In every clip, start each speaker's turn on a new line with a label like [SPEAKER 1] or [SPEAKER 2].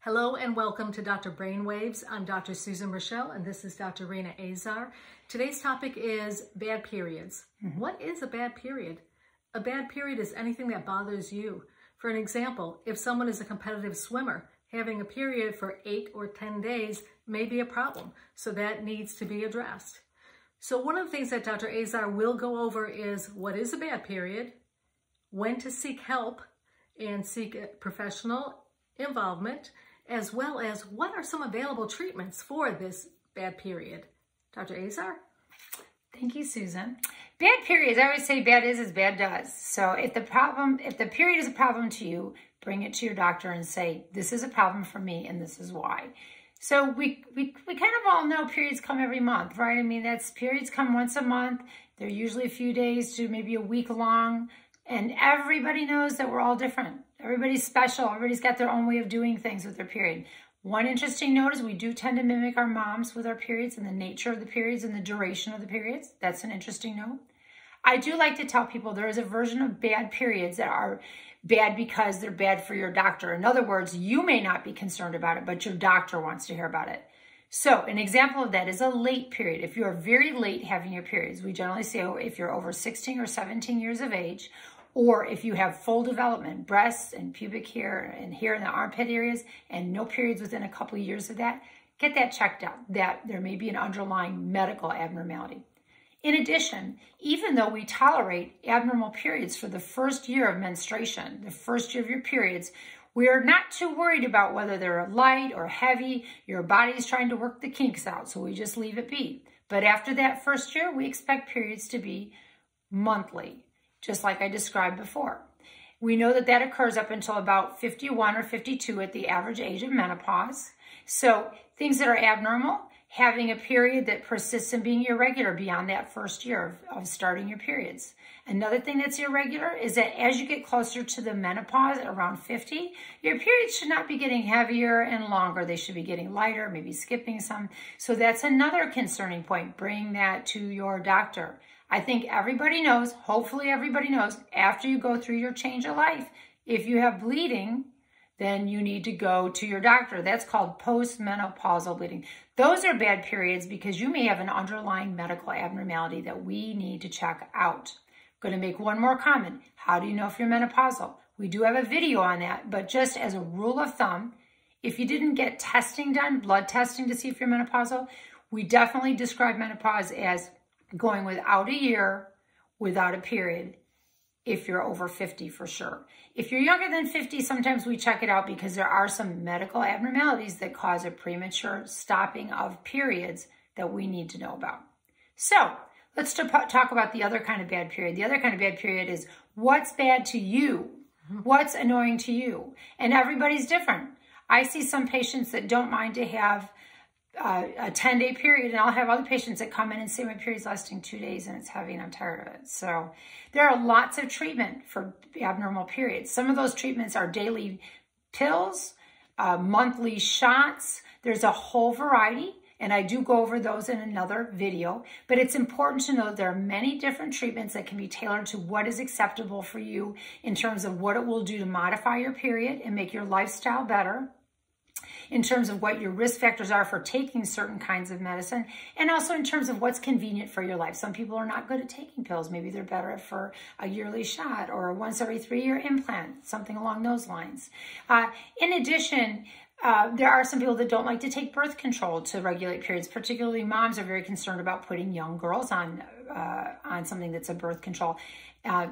[SPEAKER 1] Hello and welcome to Dr. Brainwaves. I'm Dr. Susan Raschal and this is Dr. Rena Azar. Today's topic is bad periods. What is a bad period? A bad period is anything that bothers you. For an example, if someone is a competitive swimmer, having a period for 8 or 10 days may be a problem, so that needs to be addressed. So one of the things that Dr. Azar will go over is what is a bad period, when to seek help and seek professional involvement, as well as what are some available treatments for this bad period. Dr. Azar?
[SPEAKER 2] Thank you, Susan. Bad periods, I always say bad is as bad does. So if the period is a problem to you, bring it to your doctor and say, this is a problem for me and this is why. So we kind of all know periods come every month, right? I mean, periods come once a month. They're usually a few days to maybe a week long. And everybody knows that we're all different. Everybody's special. Everybody's got their own way of doing things with their period. One interesting note is we do tend to mimic our moms with our periods and the nature of the periods and the duration of the periods. That's an interesting note. I do like to tell people there is a version of bad periods that are bad because they're bad for your doctor. In other words, you may not be concerned about it, but your doctor wants to hear about it. So an example of that is a late period. If you're very late having your periods, we generally say if you're over 16 or 17 years of age, or if you have full development, breasts and pubic hair and hair in the armpit areas and no periods within a couple of years of that, get that checked out, that there may be an underlying medical abnormality. In addition, even though we tolerate abnormal periods for the first year of menstruation, the first year of your periods, we are not too worried about whether they're light or heavy. Your body is trying to work the kinks out, so we just leave it be. But after that first year, we expect periods to be monthly, just like I described before. We know that that occurs up until about 51 or 52 at the average age of menopause. So things that are abnormal, having a period that persists in being irregular beyond that first year of starting your periods. Another thing that's irregular is that as you get closer to the menopause at around 50, your periods should not be getting heavier and longer. They should be getting lighter, maybe skipping some. So that's another concerning point. Bring that to your doctor. I think everybody knows, hopefully everybody knows, after you go through your change of life, if you have bleeding, then you need to go to your doctor. That's called postmenopausal bleeding. Those are bad periods because you may have an underlying medical abnormality that we need to check out. I'm going to make one more comment. How do you know if you're menopausal? We do have a video on that, but just as a rule of thumb, if you didn't get testing done, blood testing to see if you're menopausal, we definitely describe menopause as going without a year, without a period, if you're over 50 for sure. If you're younger than 50, sometimes we check it out because there are some medical abnormalities that cause a premature stopping of periods that we need to know about. So let's talk about the other kind of bad period. The other kind of bad period is what's bad to you? What's annoying to you? And everybody's different. I see some patients that don't mind to have a 10-day period, and I'll have other patients that come in and say my period's lasting 2 days and it's heavy and I'm tired of it. So there are lots of treatment for abnormal periods. Some of those treatments are daily pills, monthly shots. There's a whole variety, and I do go over those in another video. But it's important to know that there are many different treatments that can be tailored to what is acceptable for you in terms of what it will do to modify your period and make your lifestyle better, in terms of what your risk factors are for taking certain kinds of medicine, and also in terms of what's convenient for your life. Some people are not good at taking pills. Maybe they're better for a yearly shot or a once every 3-year implant, something along those lines. In addition, there are some people that don't like to take birth control to regulate periods. Particularly moms are very concerned about putting young girls on something that's a birth control.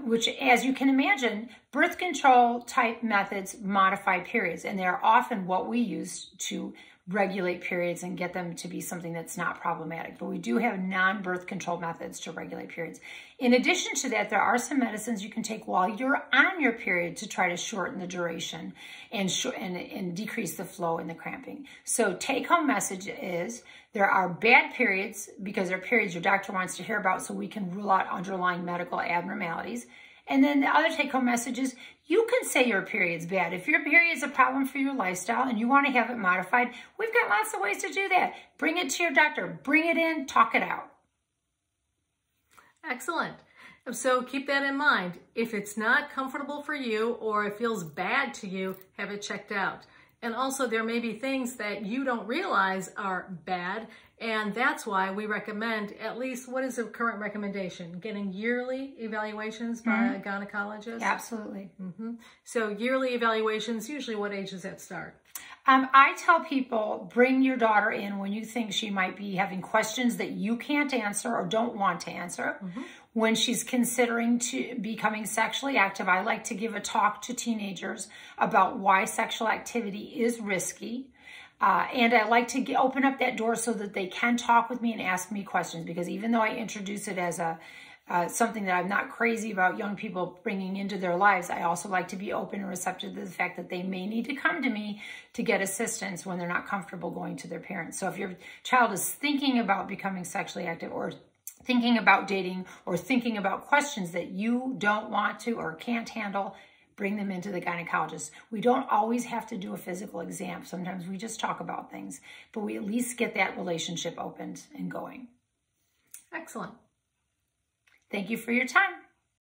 [SPEAKER 2] Which, as you can imagine, birth control type methods modify periods, and they're often what we use to regulate periods and get them to be something that's not problematic. But we do have non-birth control methods to regulate periods. In addition to that, there are some medicines you can take while you're on your period to try to shorten the duration and decrease the flow and the cramping. So take-home message is there are bad periods because they're periods your doctor wants to hear about so we can rule out underlying medical abnormalities. And then the other take-home message is you can say your period's bad. If your period is a problem for your lifestyle and you want to have it modified, we've got lots of ways to do that. Bring it to your doctor. Bring it in. Talk it out.
[SPEAKER 1] Excellent. So keep that in mind. If it's not comfortable for you or it feels bad to you, have it checked out. And also there may be things that you don't realize are bad. And that's why we recommend at least, what is the current recommendation? Getting yearly evaluations by a gynecologist?
[SPEAKER 2] Absolutely.
[SPEAKER 1] So yearly evaluations, usually what age does that start?
[SPEAKER 2] I tell people, bring your daughter in when you think she might be having questions that you can't answer or don't want to answer. When she's considering to becoming sexually active, I like to give a talk to teenagers about why sexual activity is risky. And I like to open up that door so that they can talk with me and ask me questions, because even though I introduce it as something that I'm not crazy about young people bringing into their lives, I also like to be open and receptive to the fact that they may need to come to me to get assistance when they're not comfortable going to their parents. So if your child is thinking about becoming sexually active, or thinking about dating, or thinking about questions that you don't want to or can't handle, bring them into the gynecologist. We don't always have to do a physical exam. Sometimes we just talk about things, but we at least get that relationship opened and going.
[SPEAKER 1] Excellent.
[SPEAKER 2] Thank you for your time.